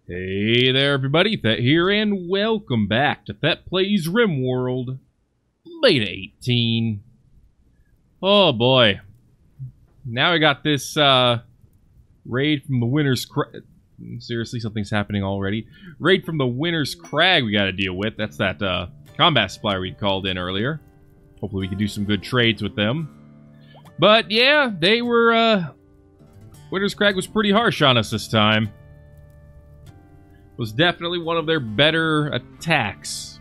Hey there everybody, Thet here, and welcome back to Thet Plays Rimworld Beta 18. Oh boy. Now I got this raid from the Winter's Crag. Seriously, something's happening already. Raid from the Winter's Crag we gotta deal with. That's that combat supplier we called in earlier. Hopefully we can do some good trades with them. But yeah, they were Winter's Crag was pretty harsh on us this time. Was definitely one of their better attacks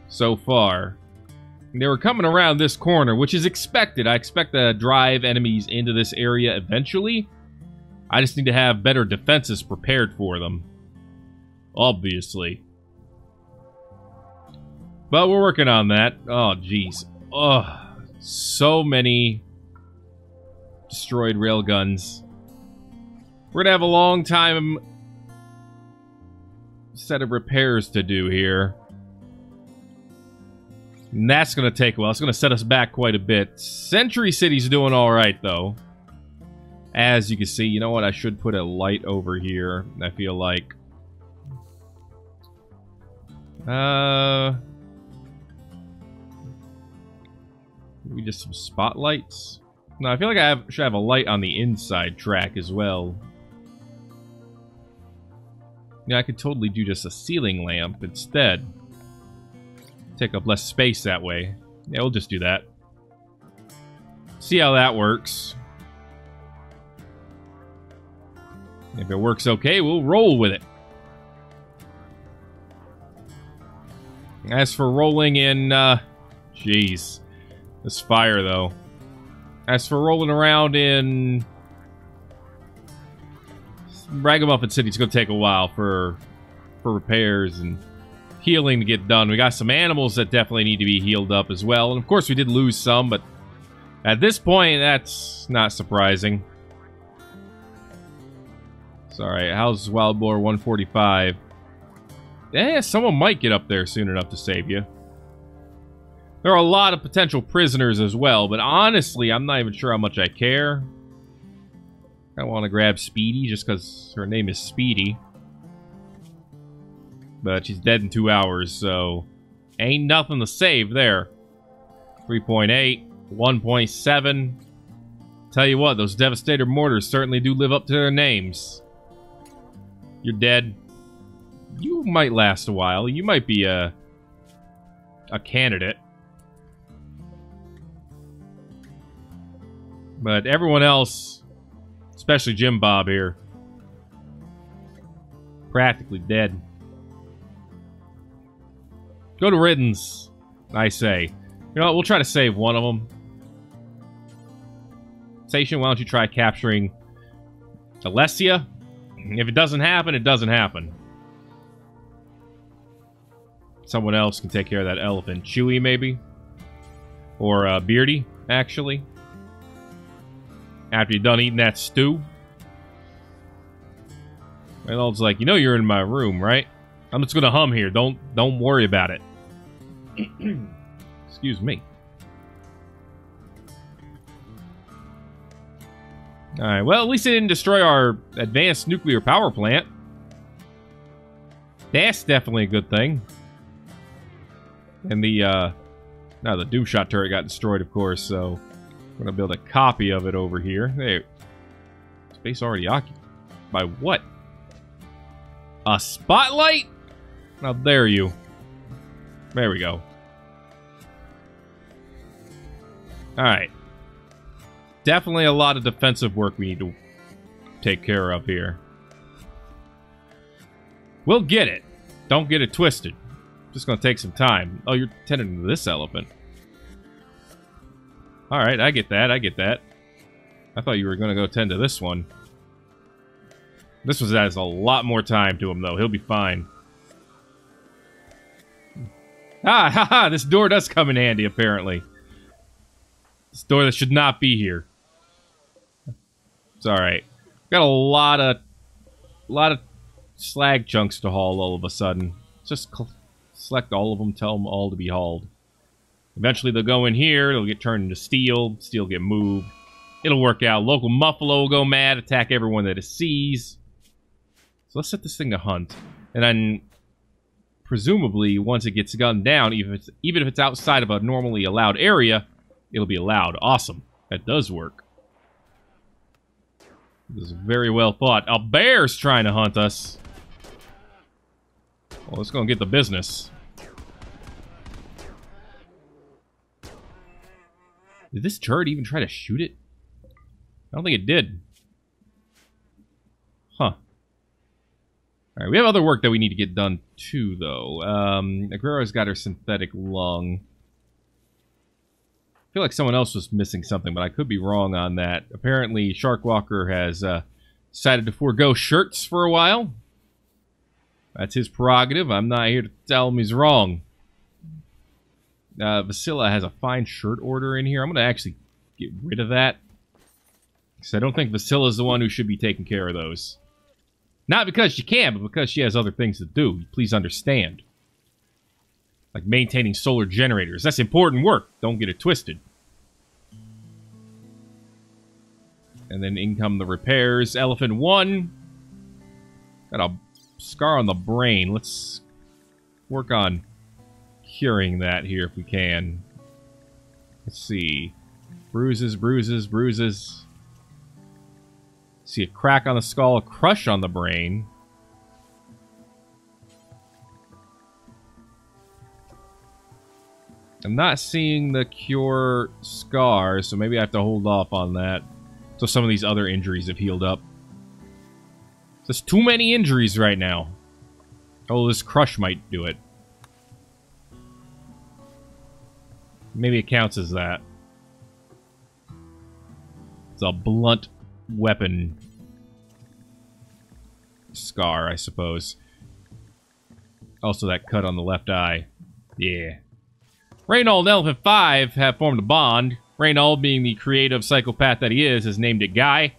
so far. And they were coming around this corner, which is expected. I expect to drive enemies into this area eventually. I just need to have better defenses prepared for them. Obviously. But we're working on that. Oh, jeez. Oh, so many destroyed railguns. We're gonna have a long time set of repairs to do here. And that's going to take a while. It's going to set us back quite a bit. Century City's doing alright, though. As you can see, you know what? I should put a light over here, I feel like. Maybe just some spotlights? No, I feel like I should have a light on the inside track as well. Yeah, I could totally do just a ceiling lamp instead. Take up less space that way. Yeah, we'll just do that. See how that works. If it works okay, we'll roll with it. As for rolling in, jeez. This fire, though. As for rolling around in Ragamuffin City, it's going to take a while for repairs and healing to get done. We got some animals that definitely need to be healed up as well. And of course, we did lose some, but at this point, that's not surprising. It's alright. How's Wild Boar 145? Yeah, someone might get up there soon enough to save you. There are a lot of potential prisoners as well, but honestly, I'm not even sure how much I care. I want to grab Speedy just because her name is Speedy. But she's dead in 2 hours, so ain't nothing to save there. 3.8, 1.7. Tell you what, those Devastator mortars certainly do live up to their names. You're dead. You might last a while. You might be a candidate. But everyone else, especially Jim Bob here, practically dead. Go to riddance, I say. You know what, we'll try to save one of them. Station, why don't you try capturing Alessia? If it doesn't happen, it doesn't happen. Someone else can take care of that elephant. Chewy, maybe? Or Beardy, actually. After you're done eating that stew. Reynolds like, you know you're in my room, right? I'm just gonna hum here. Don't worry about it. Excuse me. Alright, well, at least it didn't destroy our advanced nuclear power plant. That's definitely a good thing. And the, no, the Doomshot turret got destroyed, of course, so I'm gonna build a copy of it over here. There. Space already occupied. By what? A spotlight? How dare you? There we go. Alright. Definitely a lot of defensive work we need to take care of here. We'll get it. Don't get it twisted. Just gonna take some time. Oh, you're tending to this elephant. Alright, I get that, I get that. I thought you were gonna go tend to this one. This one has a lot more time to him, though. He'll be fine. Ah, haha, this door does come in handy, apparently. This door that should not be here. It's alright. Got a lot of slag chunks to haul all of a sudden. Just select all of them, tell them all to be hauled. Eventually they'll go in here, they'll get turned into steel, steel get moved. It'll work out. Local Muffalo will go mad, attack everyone that it sees. So let's set this thing to hunt. And then, presumably, once it gets gunned down, even if it's outside of a normally allowed area, it'll be allowed. Awesome. That does work. This is very well thought. A bear's trying to hunt us. Well, let's go and get the business. Did this turret even try to shoot it? I don't think it did. Huh. Alright, we have other work that we need to get done too, though. Aguero's got her synthetic lung. I feel like someone else was missing something, but I could be wrong on that. Apparently, Sharkwalker has decided to forego shirts for a while. That's his prerogative. I'm not here to tell him he's wrong. Vasilla has a fine shirt order in here. I'm going to actually get rid of that. Because I don't think Vasilla's the one who should be taking care of those. Not because she can, but because she has other things to do. Please understand. Like maintaining solar generators. That's important work. Don't get it twisted. And then in come the repairs. Elephant 1. Got a scar on the brain. Let's work on curing that here if we can. Let's see. Bruises, bruises, bruises. See a crack on the skull, a crush on the brain. I'm not seeing the cure scars, so maybe I have to hold off on that. So some of these other injuries have healed up. There's too many injuries right now. Oh, this crush might do it. Maybe it counts as that. It's a blunt weapon scar, I suppose. Also that cut on the left eye. Yeah. Reynold and Elephant 5 have formed a bond. Reynold, being the creative psychopath that he is, has named it Guy.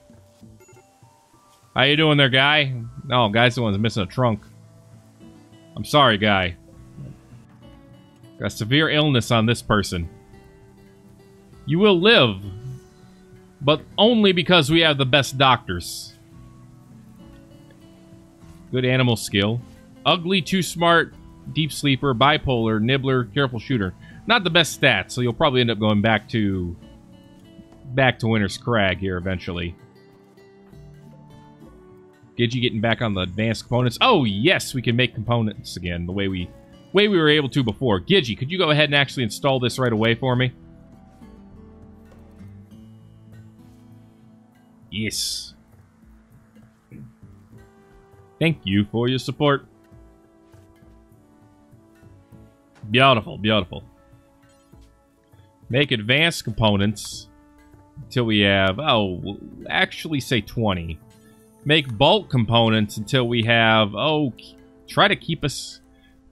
How you doing there, Guy? Oh, Guy's the one that's missing a trunk. I'm sorry, Guy. Got severe illness on this person. You will live, but only because we have the best doctors. Good animal skill. Ugly, too smart, deep sleeper, bipolar, nibbler, careful shooter. Not the best stats, so you'll probably end up going back to Winter's Crag here eventually. Gidgey getting back on the advanced components. Oh, yes, we can make components again the way we were able to before. Gidgey, could you go ahead and actually install this right away for me? Yes. Thank you for your support. Beautiful, beautiful. Make advanced components until we have, oh, we'll actually say 20. Make bulk components until we have, oh, try to keep us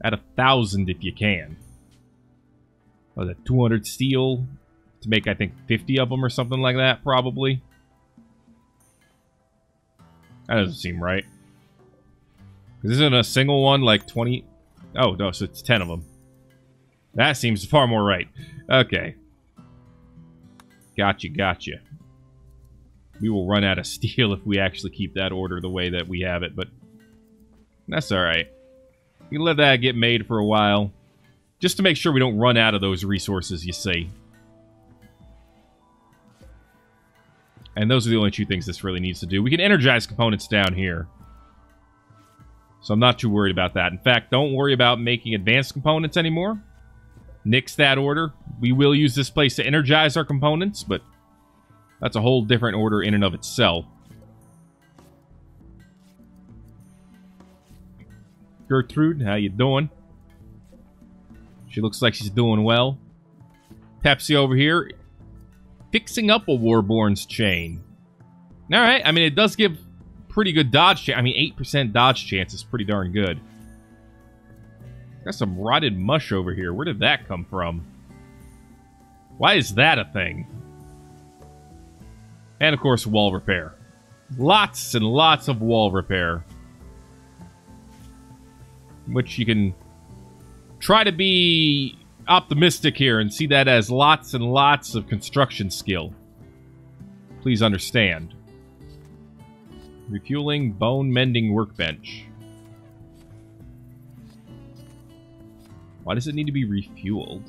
at 1,000 if you can. Was it 200 steel to make, I think, 50 of them or something like that, probably? That doesn't seem right. Because isn't a single one like 20? Oh, no, so it's 10 of them. That seems far more right. Okay. Gotcha, gotcha. We will run out of steel if we actually keep that order the way that we have it, but that's alright. We can let that get made for a while. Just to make sure we don't run out of those resources, you see. And those are the only two things this really needs to do. We can energize components down here. So I'm not too worried about that. In fact, don't worry about making advanced components anymore. Nix that order. We will use this place to energize our components, but that's a whole different order in and of itself. Gertrude, how you doing? She looks like she's doing well. Pepsi over here, fixing up a Warborn's chain. Alright, I mean, it does give pretty good dodge chance. I mean, 8% dodge chance is pretty darn good. Got some rotted mush over here. Where did that come from? Why is that a thing? And, of course, wall repair. Lots and lots of wall repair. Which you can try to be optimistic here and see that as lots and lots of construction skill. Please understand. Refueling bone mending workbench. Why does it need to be refueled?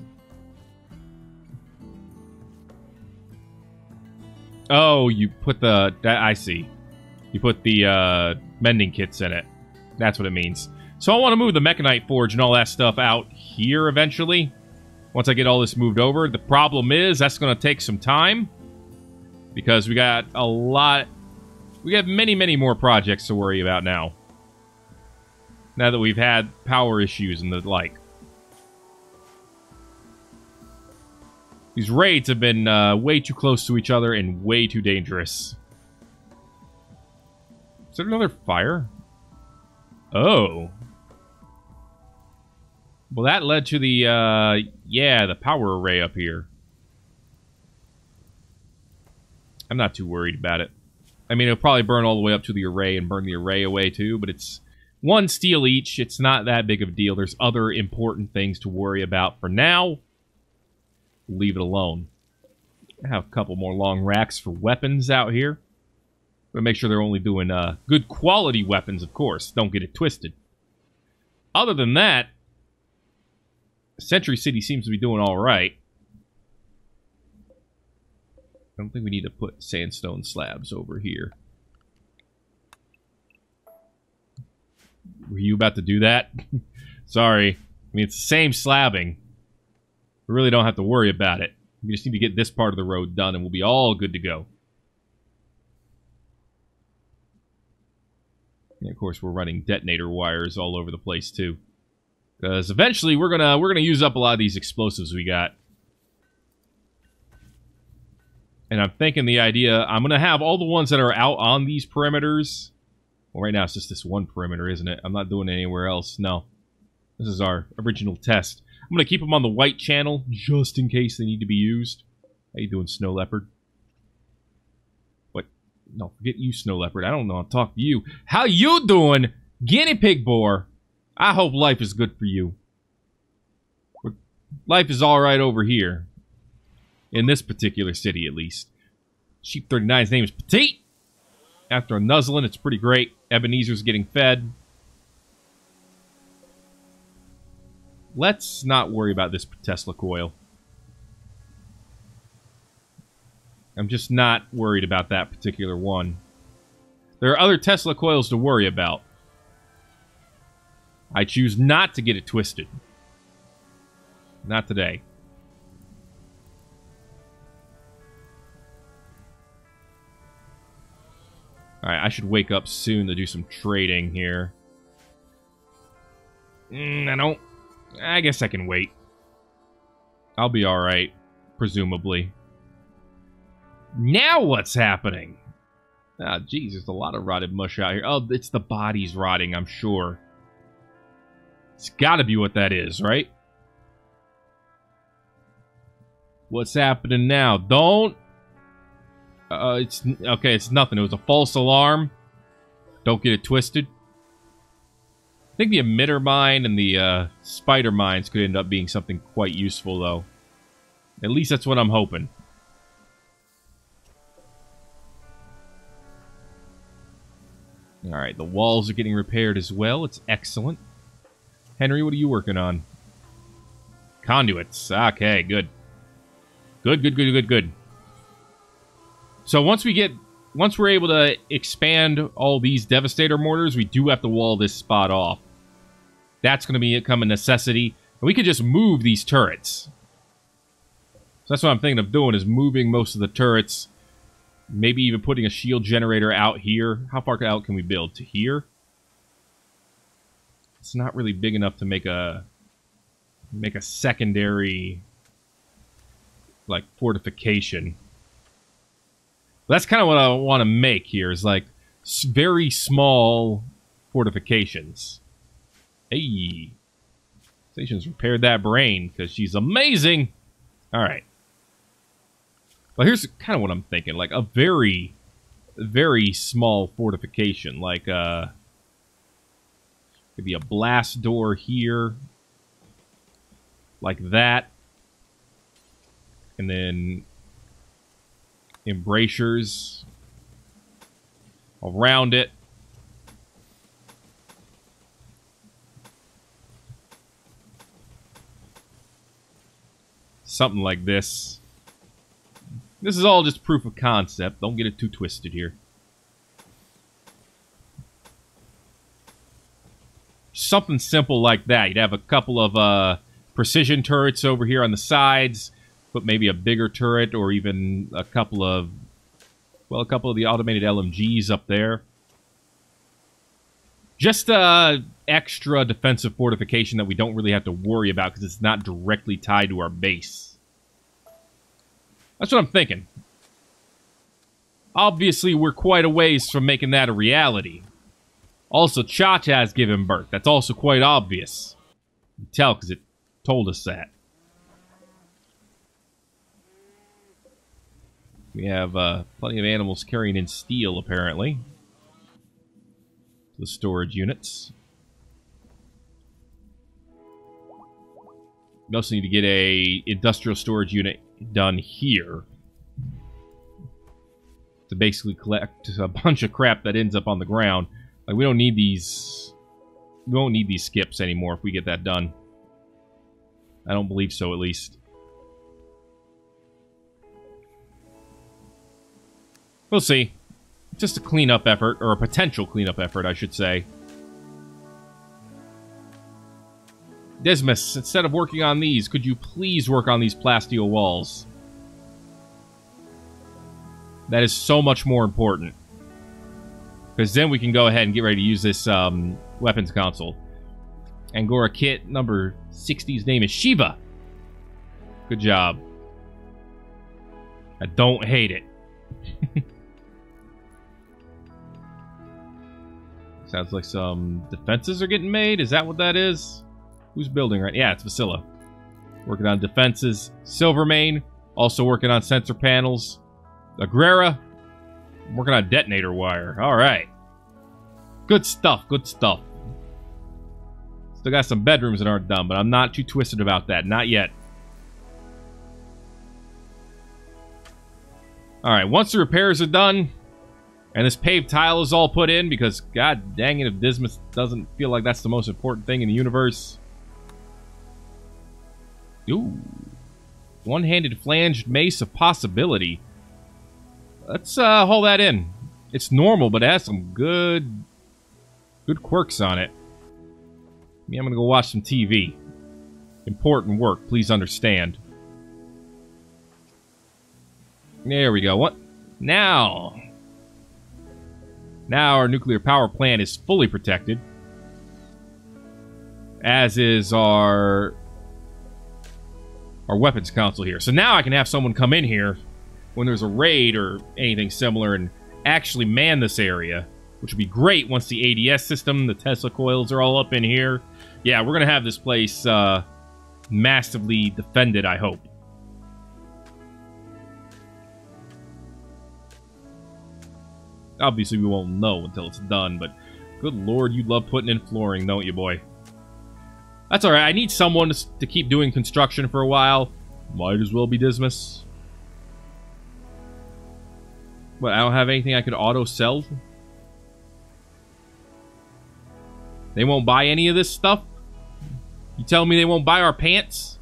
Oh, you put the... I see. You put the mending kits in it. That's what it means. So I want to move the Mechanite Forge and all that stuff out here eventually. Once I get all this moved over. The problem is that's going to take some time. Because we got a lot... We have many, many more projects to worry about now. Now that we've had power issues and the like. These raids have been way too close to each other and way too dangerous. Is there another fire? Oh. Well, that led to the, yeah, the power array up here. I'm not too worried about it. I mean, it'll probably burn all the way up to the array and burn the array away, too, but it's one steel each. It's not that big of a deal. There's other important things to worry about for now. Leave it alone. I have a couple more long racks for weapons out here. But make sure they're only doing good quality weapons, of course. Don't get it twisted. Other than that, Century City seems to be doing all right. I don't think we need to put sandstone slabs over here. Were you about to do that? Sorry. I mean, it's the same slabbing. We really don't have to worry about it. We just need to get this part of the road done and we'll be all good to go. And of course, we're running detonator wires all over the place too. Because eventually we're gonna use up a lot of these explosives we got. And I'm thinking the idea, I'm gonna have all the ones that are out on these perimeters. Well, right now it's just this one perimeter, isn't it? I'm not doing it anywhere else. No. This is our original test. I'm going to keep them on the white channel, just in case they need to be used. How you doing, Snow Leopard? What? No, forget you, Snow Leopard. I don't know how to talk to you. How you doing, Guinea Pig Boar? I hope life is good for you. Life is alright over here. In this particular city, at least. Sheep 39's name is Petite. After a nuzzling, it's pretty great. Ebenezer's getting fed. Let's not worry about this Tesla coil. I'm just not worried about that particular one. There are other Tesla coils to worry about. I choose not to get it twisted. Not today. Alright, I should wake up soon to do some trading here. I guess I can wait. I'll be alright, presumably. Now what's happening? Ah, geez, there's a lot of rotted mush out here. Oh, it's the bodies rotting, I'm sure. It's gotta be what that is, right? What's happening now? Don't... it's... Okay, it's nothing. It was a false alarm. Don't get it twisted. I think the emitter mine and the spider mines could end up being something quite useful, though. At least that's what I'm hoping. Alright, the walls are getting repaired as well. It's excellent. Henry, what are you working on? Conduits. Okay, good. Good. So once we're able to expand all these Devastator mortars, we do have to wall this spot off. That's going to become a necessity. And we could just move these turrets. So that's what I'm thinking of doing, is moving most of the turrets. Maybe even putting a shield generator out here. How far out can we build? To here? It's not really big enough to make a secondary, like, fortification. But that's kind of what I want to make here, is like very small fortifications. Hey, Station's repaired that brain because she's amazing. All right. Well, here's kind of what I'm thinking, like a very, very small fortification, like maybe a blast door here, like that, and then embrasures I'll round it. Something like this. This is all just proof of concept. Don't get it too twisted here. Something simple like that. You'd have a couple of precision turrets over here on the sides. Put maybe a bigger turret or even a couple of... well, a couple of the automated LMGs up there. Just extra defensive fortification that we don't really have to worry about because it's not directly tied to our base. That's what I'm thinking. Obviously, we're quite a ways from making that a reality. Also, Cha-Cha has given birth. That's also quite obvious. You can tell because it told us that. We have plenty of animals carrying in steel, apparently. The storage units. We also need to get a industrial storage unit done here. To basically collect a bunch of crap that ends up on the ground. Like, we don't need these... we won't need these skips anymore if we get that done. I don't believe so, at least. We'll see. Just a cleanup effort, or a potential cleanup effort, I should say. Dismas, instead of working on these, could you please work on these plasteel walls? That is so much more important. Because then we can go ahead and get ready to use this weapons console. Angora Kit number 60's name is Shiva. Good job. I don't hate it. Sounds like some defenses are getting made. Is that what that is? Who's building right? Yeah, it's Vasilla. Working on defenses. Silvermane, also working on sensor panels. Agrera, working on detonator wire. Alright. Good stuff, good stuff. Still got some bedrooms that aren't done, but I'm not too twisted about that. Not yet. Alright, once the repairs are done, and this paved tile is all put in, because god dang it if Dismas doesn't feel like that's the most important thing in the universe. Ooh. One-handed flanged mace of possibility. Let's hold that in. It's normal, but it has some good quirks on it. I'm gonna go watch some TV. Important work, please understand. There we go. What? Now our nuclear power plant is fully protected. As is our weapons console here. So now I can have someone come in here when there's a raid or anything similar and actually man this area, which would be great once the ADS system, the Tesla coils are all up in here. Yeah, we're going to have this place massively defended, I hope. Obviously, we won't know until it's done, but good lord, you love putting in flooring, don't you, boy? That's alright, I need someone to keep doing construction for a while. Might as well be Dismas. What, I don't have anything I could auto-sell? They won't buy any of this stuff? You telling me they won't buy our pants?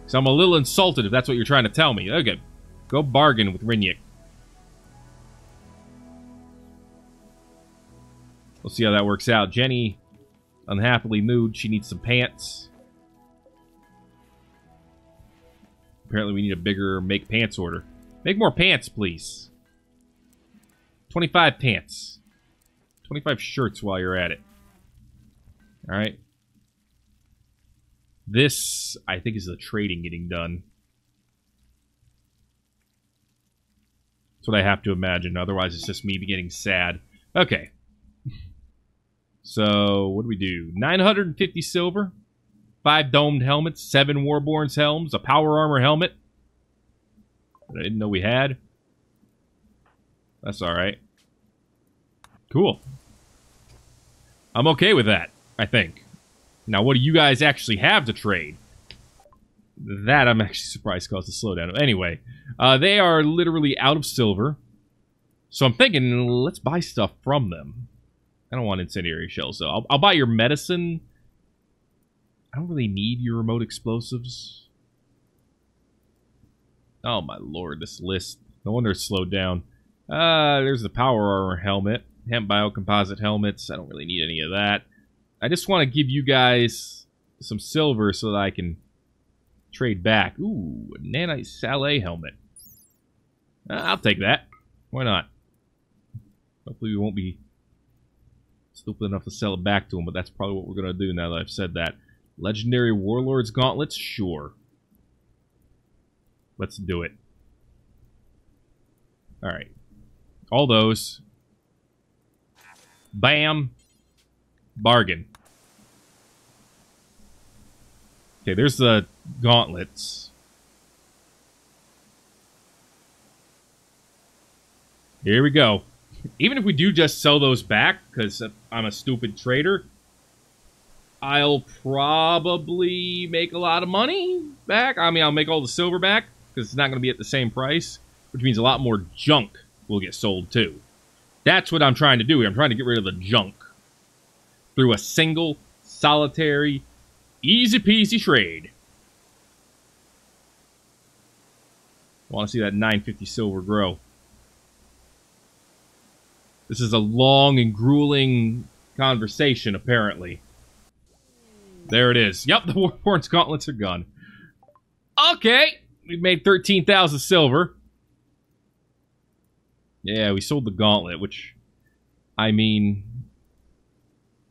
So I'm a little insulted if that's what you're trying to tell me. Okay, go bargain with Rinyik. We'll see how that works out. Jenny, unhappily nude. She needs some pants. Apparently we need a bigger make pants order. Make more pants, please. 25 pants. 25 shirts while you're at it. Alright. This, I think, is the trading getting done. That's what I have to imagine. Otherwise, it's just me getting sad. Okay. So, what do we do? 950 silver. 5 domed helmets. 7 Warborn's helms. A power armor helmet. That I didn't know we had. That's alright. Cool. I'm okay with that, I think. Now, what do you guys actually have to trade? That I'm actually surprised caused a slowdown. Anyway, they are literally out of silver. So I'm thinking, let's buy stuff from them. I don't want incendiary shells, though. I'll buy your medicine. I don't really need your remote explosives. Oh my lord, this list. No wonder it's slowed down. There's the power armor helmet. Hemp biocomposite helmets. I don't really need any of that. I just want to give you guys some silver so that I can trade back. Ooh, a nanite Saleh helmet. I'll take that. Why not? Hopefully we won't be stupid enough to sell it back to him, but that's probably what we're going to do now that I've said that. Legendary Warlord's Gauntlets? Sure. Let's do it. Alright. All those. Bam. Bargain. Okay, there's the gauntlets. Here we go. Even if we do just sell those back, because I'm a stupid trader, I'll probably make a lot of money back. I mean, I'll make all the silver back, because it's not going to be at the same price, which means a lot more junk will get sold too. That's what I'm trying to do here. I'm trying to get rid of the junk through a single, solitary, easy-peasy trade. I want to see that 950 silver grow. This is a long and grueling conversation, apparently. There it is. Yep, the Warborn's gauntlets are gone. Okay, we've made 13,000 silver. Yeah, we sold the gauntlet, which, I mean,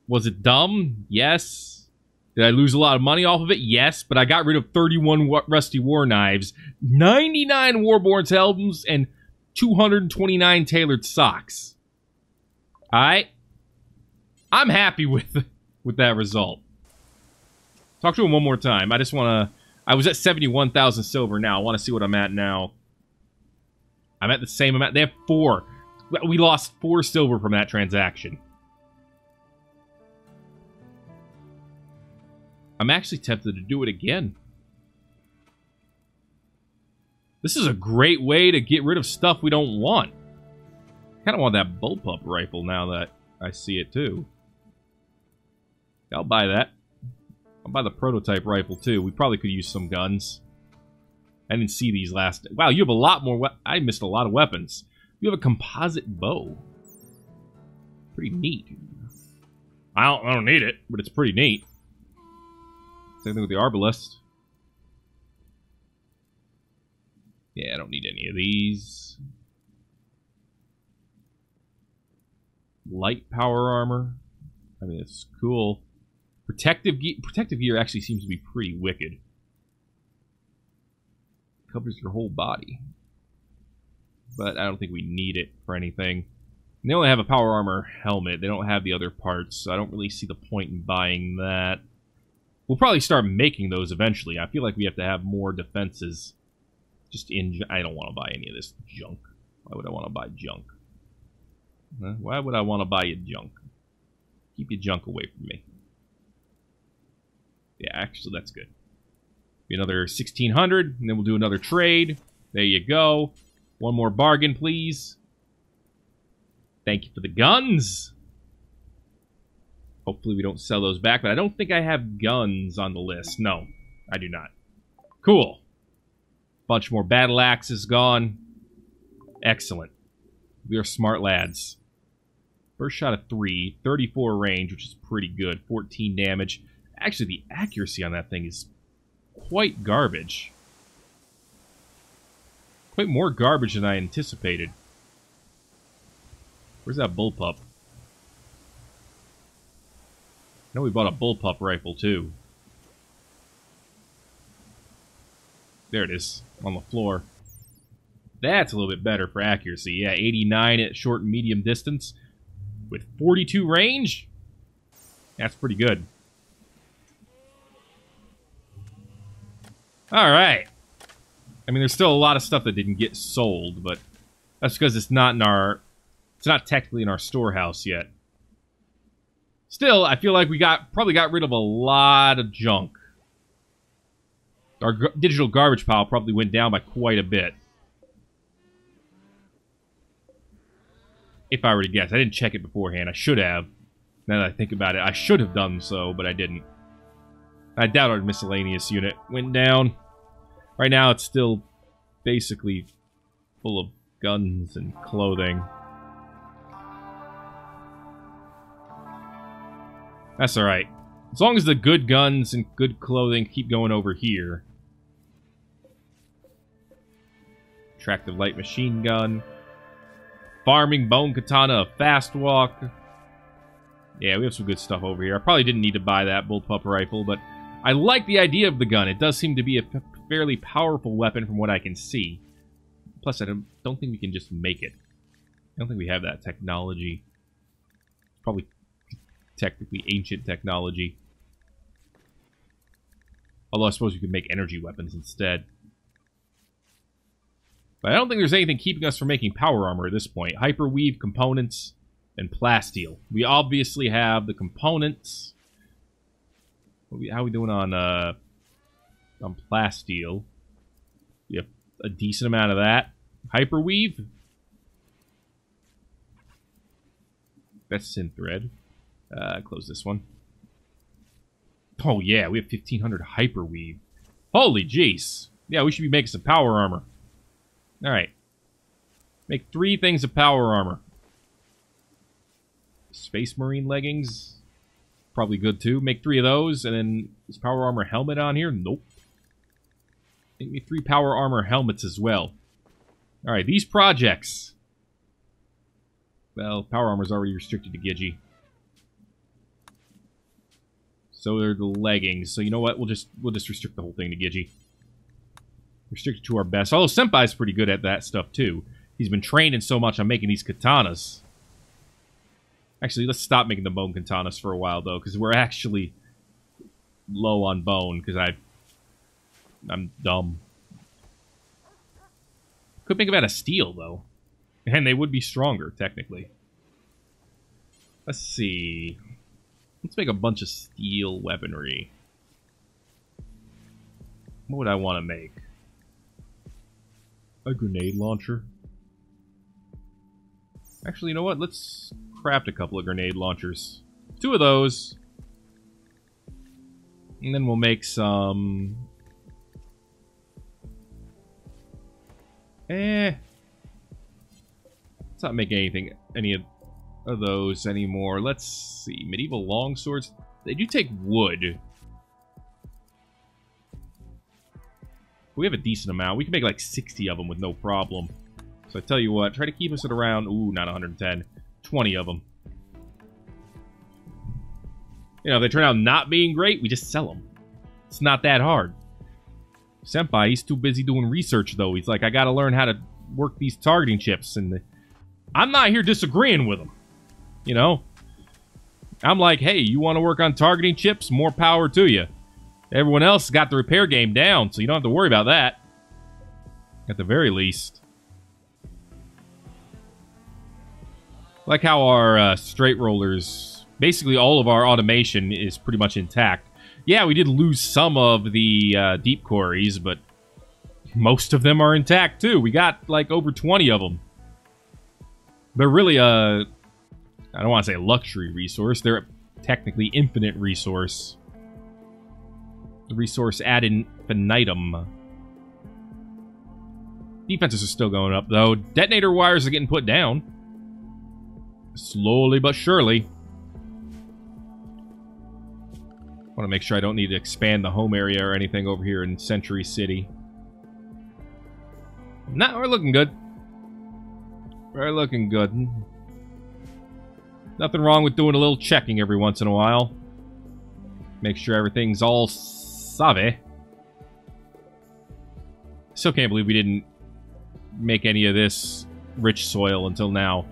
was it dumb? Yes. Did I lose a lot of money off of it? Yes, but I got rid of 31 rusty war knives, 99 Warborn's helms, and 229 tailored socks. Alright? I'm happy with that result. Talk to him one more time. I just want to... I was at 71,000 silver now. I want to see what I'm at now. I'm at the same amount. They have 4. We lost 4 silver from that transaction. I'm actually tempted to do it again. This is a great way to get rid of stuff we don't want. I kind of want that bullpup rifle now that I see it too. I'll buy that. I'll buy the prototype rifle too. We probably could use some guns. I didn't see these last... Wow, you have a lot more... I missed a lot of weapons. You have a composite bow. Pretty neat. I don't need it, but it's pretty neat. Same thing with the arbalest. Yeah, I don't need any of these. Light power armor. I mean, it's cool. Protective gear actually seems to be pretty wicked. Covers your whole body. But I don't think we need it for anything. And they only have a power armor helmet. They don't have the other parts, so I don't really see the point in buying that. We'll probably start making those eventually. I feel like we have to have more defenses. I don't want to buy any of this junk. Why would I want to buy junk? Huh? Why would I want to buy you junk? Keep your junk away from me. Yeah, actually, that's good. Be another 1,600, and then we'll do another trade. There you go. One more bargain, please. Thank you for the guns. Hopefully we don't sell those back, but I don't think I have guns on the list. No, I do not. Cool. Bunch more battle axes gone. Excellent. We are smart lads. First shot of 3, 34 range, which is pretty good. 14 damage. Actually, the accuracy on that thing is quite garbage. Quite more garbage than I anticipated. Where's that bullpup? I know we bought a bullpup rifle, too. There it is, on the floor. That's a little bit better for accuracy. Yeah, 89 at short and medium distance. With 42 range? That's pretty good. Alright. I mean, there's still a lot of stuff that didn't get sold, but that's because it's not in our... It's not technically in our storehouse yet. Still, I feel like we probably got rid of a lot of junk. Our digital garbage pile probably went down by quite a bit. If I were to guess. I didn't check it beforehand. I should have. Now that I think about it, I should have done so, but I didn't. I doubt our miscellaneous unit went down. Right now, it's still basically full of guns and clothing. That's alright. As long as the good guns and good clothing keep going over here. Attractive light machine gun. Farming bone katana, a fast walk. Yeah, we have some good stuff over here. I probably didn't need to buy that bullpup rifle, but I like the idea of the gun. It does seem to be a fairly powerful weapon from what I can see. Plus, I don't think we can just make it. I don't think we have that technology. Probably technically ancient technology. Although I suppose we could make energy weapons instead. But I don't think there's anything keeping us from making power armor at this point. Hyperweave, components, and plasteel. We obviously have the components. How are we doing on plasteel? We have a decent amount of that. Hyperweave. That's synthread. Close this one. Oh yeah, we have 1500 hyperweave. Holy jeez. Yeah, we should be making some power armor. Alright. Make 3 things of power armor. Space Marine leggings. Probably good too. Make 3 of those, and then is power armor helmet on here? Nope. Make me 3 power armor helmets as well. Alright, these projects. Well, power armor's already restricted to Gigi. So are the leggings. So you know what? We'll just restrict the whole thing to Gigi. Restrict it to our best. Although Senpai's pretty good at that stuff too. He's been training so much on making these katanas. Actually, let's stop making the bone katanas for a while though, because we're actually low on bone. Because I'm dumb. Could make them out of steel though, and they would be stronger technically. Let's see. Let's make a bunch of steel weaponry. What would I want to make? A grenade launcher. Actually, you know what? Let's craft a couple of grenade launchers. 2 of those. And then we'll make some... Let's not make any of those anymore. Let's see. Medieval longswords. They do take wood. We have a decent amount. We can make like 60 of them with no problem. So I tell you what, try to keep us at around, ooh, not 110, 20 of them. You know, if they turn out not being great, we just sell them. It's not that hard. Senpai, he's too busy doing research, though. He's like, I gotta learn how to work these targeting chips, and I'm not here disagreeing with him. You know? I'm like, hey, you want to work on targeting chips? More power to you. Everyone else got the repair game down, so you don't have to worry about that. At the very least. Like how our straight rollers, basically all of our automation is pretty much intact. Yeah, we did lose some of the deep quarries, but most of them are intact too. We got like over 20 of them. They're really I don't want to say a luxury resource. They're a technically infinite resource. The resource ad infinitum. Defenses are still going up, though. Detonator wires are getting put down. Slowly but surely. Want to make sure I don't need to expand the home area or anything over here in Century City. Nah, we're looking good. We're looking good. Nothing wrong with doing a little checking every once in a while. Make sure everything's all savvy. Still can't believe we didn't make any of this rich soil until now.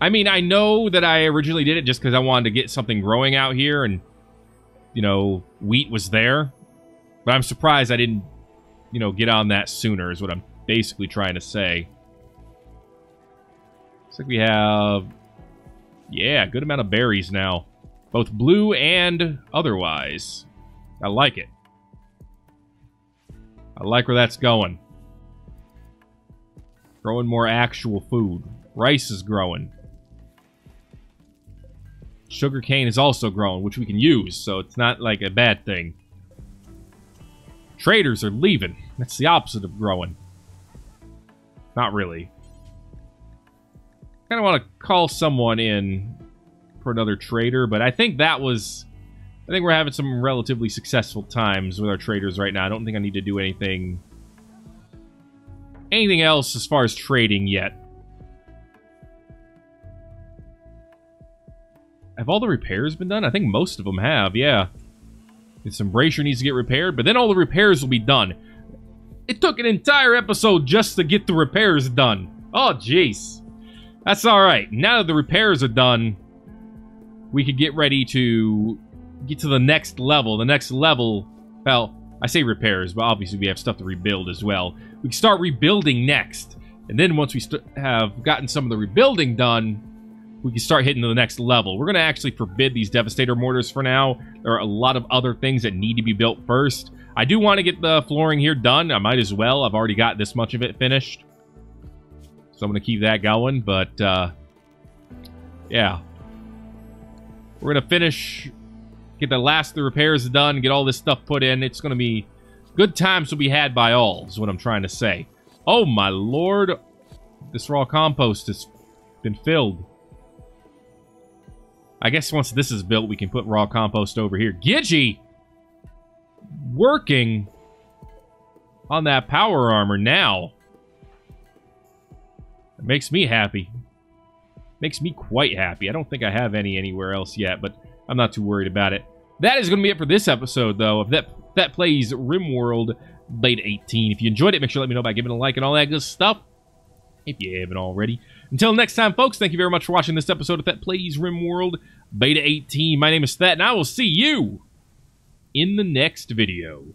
I mean, I know that I originally did it just because I wanted to get something growing out here and, you know, wheat was there. But I'm surprised I didn't, you know, get on that sooner is what I'm basically trying to say. Looks like we have, yeah, a good amount of berries now. Both blue and otherwise. I like it. I like where that's going. Growing more actual food. Rice is growing. Sugarcane is also growing, which we can use, so it's not like a bad thing. Traders are leaving. That's the opposite of growing. Not really. Kind of want to call someone in for another trader, but I think that was... I think we're having some relatively successful times with our traders right now. I don't think I need to do anything else as far as trading yet. Have all the repairs been done? I think most of them have, yeah. This embrasure needs to get repaired, but then all the repairs will be done. It took an entire episode just to get the repairs done. Oh, jeez. That's alright. Now that the repairs are done, we could get ready to get to the next level. The next level, well, I say repairs, but obviously we have stuff to rebuild as well. We can start rebuilding next. And then once we have gotten some of the rebuilding done, we can start hitting to the next level. We're going to actually forbid these Devastator mortars for now. There are a lot of other things that need to be built first. I do want to get the flooring here done. I might as well. I've already got this much of it finished. So I'm going to keep that going. But, yeah. We're going to finish, get the last of the repairs done, get all this stuff put in. It's going to be good times will be had by all, is what I'm trying to say. Oh, my lord. This raw compost has been filled. I guess once this is built, we can put raw compost over here. Gidgey! Working on that power armor now. It makes me happy. Makes me quite happy. I don't think I have any anywhere else yet, but I'm not too worried about it. That is going to be it for this episode, though, of Thet Plays Rimworld Beta 18. If you enjoyed it, make sure to let me know by giving a like and all that good stuff, if you haven't already. Until next time, folks, thank you very much for watching this episode of Thet Plays Rimworld Beta 18. My name is Thet, and I will see you in the next video.